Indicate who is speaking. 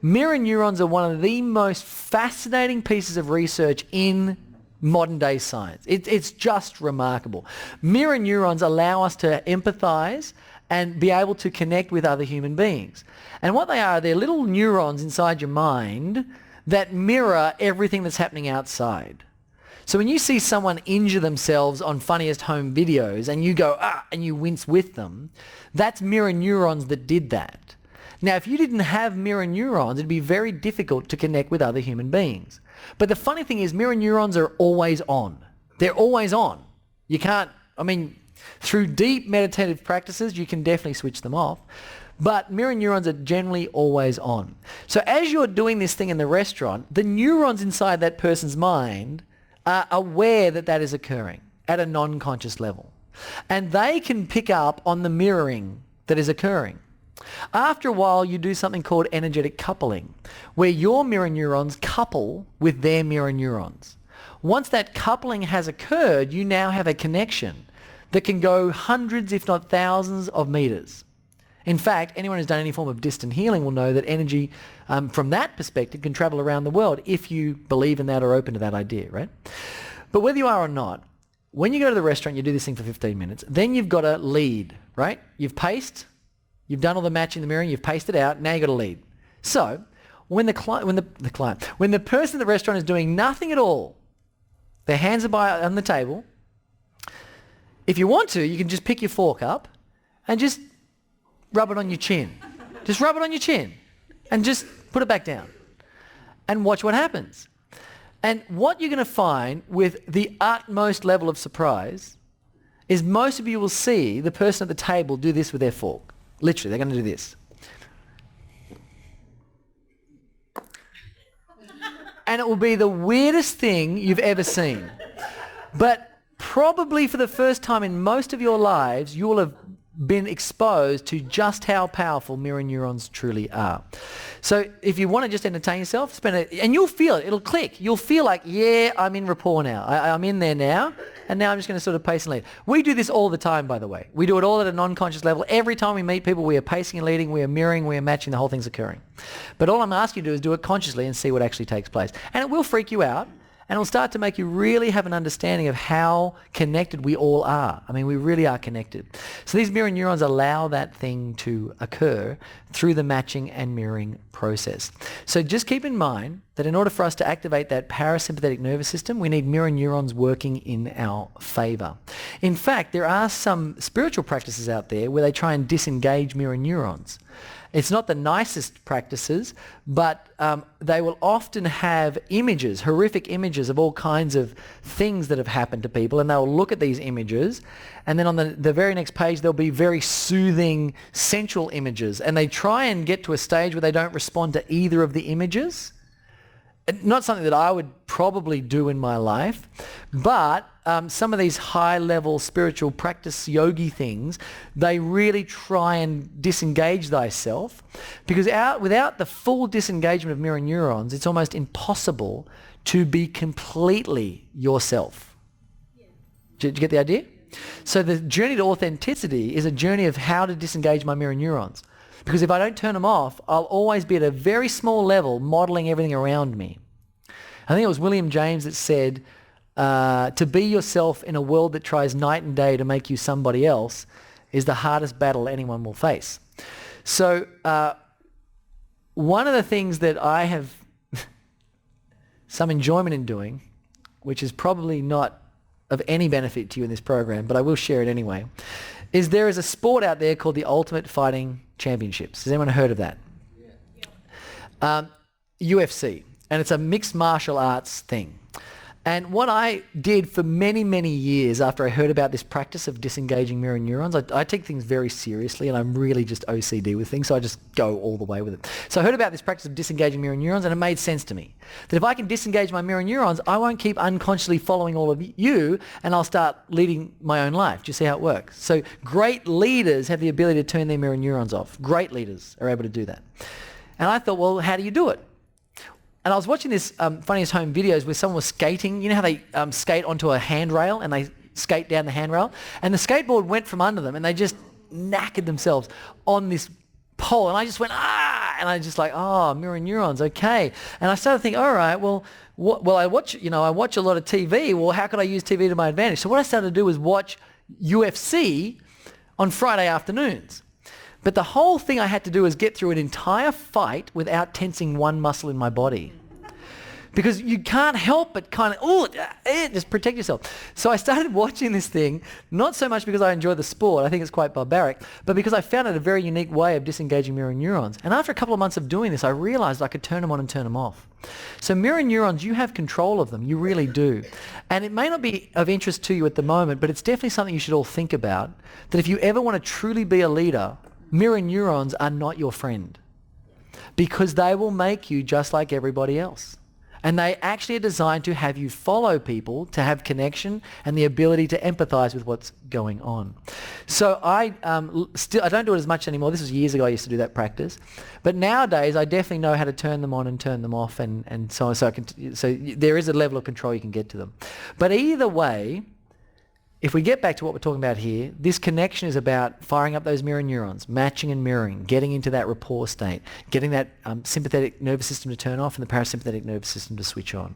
Speaker 1: Mirror neurons are one of the most fascinating pieces of research in modern day science. It's just remarkable. Mirror neurons allow us to empathise and be able to connect with other human beings. And what they are, they're little neurons inside your mind that mirror everything that's happening outside. So when you see someone injure themselves on Funniest Home Videos and you go, and you wince with them, that's mirror neurons that did that. Now, if you didn't have mirror neurons, it'd be very difficult to connect with other human beings. But the funny thing is, mirror neurons are always on. They're always on. You can't, through deep meditative practices, you can definitely switch them off. But mirror neurons are generally always on. So as you're doing this thing in the restaurant, the neurons inside that person's mind are aware that that is occurring at a non-conscious level. And they can pick up on the mirroring that is occurring. After a while, you do something called energetic coupling, where your mirror neurons couple with their mirror neurons. Once that coupling has occurred, you now have a connection that can go hundreds, if not thousands, of meters. In fact, anyone who's done any form of distant healing will know that energy from that perspective can travel around the world if you believe in that or open to that idea, right? But whether you are or not, when you go to the restaurant, you do this thing for 15 minutes, then you've got to lead, right? You've paced, you've done all the matching, the mirroring, you've paced it out, now you've got to lead. So when the person at the restaurant is doing nothing at all, their hands are on the table, if you want to, you can just pick your fork up and just rub it on your chin. Just rub it on your chin and just put it back down and watch what happens. And what you're going to find with the utmost level of surprise is most of you will see the person at the table do this with their fork. Literally, they're going to do this. And it will be the weirdest thing you've ever seen. But probably for the first time in most of your lives, you will have been exposed to just how powerful mirror neurons truly are. So if you want to just entertain yourself, and you'll feel it, it'll click. You'll feel like, yeah, I'm in rapport now. I'm in there now, and now I'm just going to sort of pace and lead. We do this all the time, by the way. We do it all at a non-conscious level. Every time we meet people, we are pacing and leading, we are mirroring, we are matching, the whole thing's occurring. But all I'm asking you to do is do it consciously and see what actually takes place. And it will freak you out. And it'll start to make you really have an understanding of how connected we all are. We really are connected. So these mirror neurons allow that thing to occur through the matching and mirroring process. So just keep in mind that in order for us to activate that parasympathetic nervous system, we need mirror neurons working in our favor. In fact, there are some spiritual practices out there where they try and disengage mirror neurons. It's not the nicest practices, but they will often have images, horrific images of all kinds of things that have happened to people, and they'll look at these images, and then on the very next page there'll be very soothing, sensual images, and they try and get to a stage where they don't respond to either of the images. Not something that I would probably do in my life, but some of these high-level spiritual practice yogi things, they really try and disengage thyself, because without the full disengagement of mirror neurons, it's almost impossible to be completely yourself. Yeah. Did you get the idea? So the journey to authenticity is a journey of how to disengage my mirror neurons. Because if I don't turn them off, I'll always be at a very small level modeling everything around me. I think it was William James that said, to be yourself in a world that tries night and day to make you somebody else is the hardest battle anyone will face. So one of the things that I have some enjoyment in doing, which is probably not of any benefit to you in this program, but I will share it anyway, is there is a sport out there called the Ultimate Fighting Championships. Has anyone heard of that? Yeah. UFC, and it's a mixed martial arts thing. And what I did for many, many years after I heard about this practice of disengaging mirror neurons, I take things very seriously, and I'm really just OCD with things, so I just go all the way with it. So I heard about this practice of disengaging mirror neurons, and it made sense to me. That if I can disengage my mirror neurons, I won't keep unconsciously following all of you, and I'll start leading my own life. Do you see how it works? So great leaders have the ability to turn their mirror neurons off. Great leaders are able to do that. And I thought, well, how do you do it? And I was watching this Funniest Home Videos where someone was skating. You know how they skate onto a handrail and they skate down the handrail? And the skateboard went from under them and they just knackered themselves on this pole. And I just went, ah! And I just like, oh, mirror neurons, okay. And I started thinking, all right, well, I watch a lot of TV. Well, how could I use TV to my advantage? So what I started to do was watch UFC on Friday afternoons. But the whole thing I had to do was get through an entire fight without tensing one muscle in my body. Because you can't help but kind of, just protect yourself. So I started watching this thing, not so much because I enjoy the sport, I think it's quite barbaric, but because I found it a very unique way of disengaging mirror neurons. And after a couple of months of doing this, I realized I could turn them on and turn them off. So mirror neurons, you have control of them, you really do. And it may not be of interest to you at the moment, but it's definitely something you should all think about, that if you ever want to truly be a leader, mirror neurons are not your friend. Because they will make you just like everybody else. And they actually are designed to have you follow people, to have connection and the ability to empathise with what's going on. So I don't do it as much anymore. This was years ago I used to do that practice. But nowadays I definitely know how to turn them on and turn them off and so on. So there is a level of control you can get to them. But either way, if we get back to what we're talking about here, this connection is about firing up those mirror neurons, matching and mirroring, getting into that rapport state, getting that sympathetic nervous system to turn off and the parasympathetic nervous system to switch on.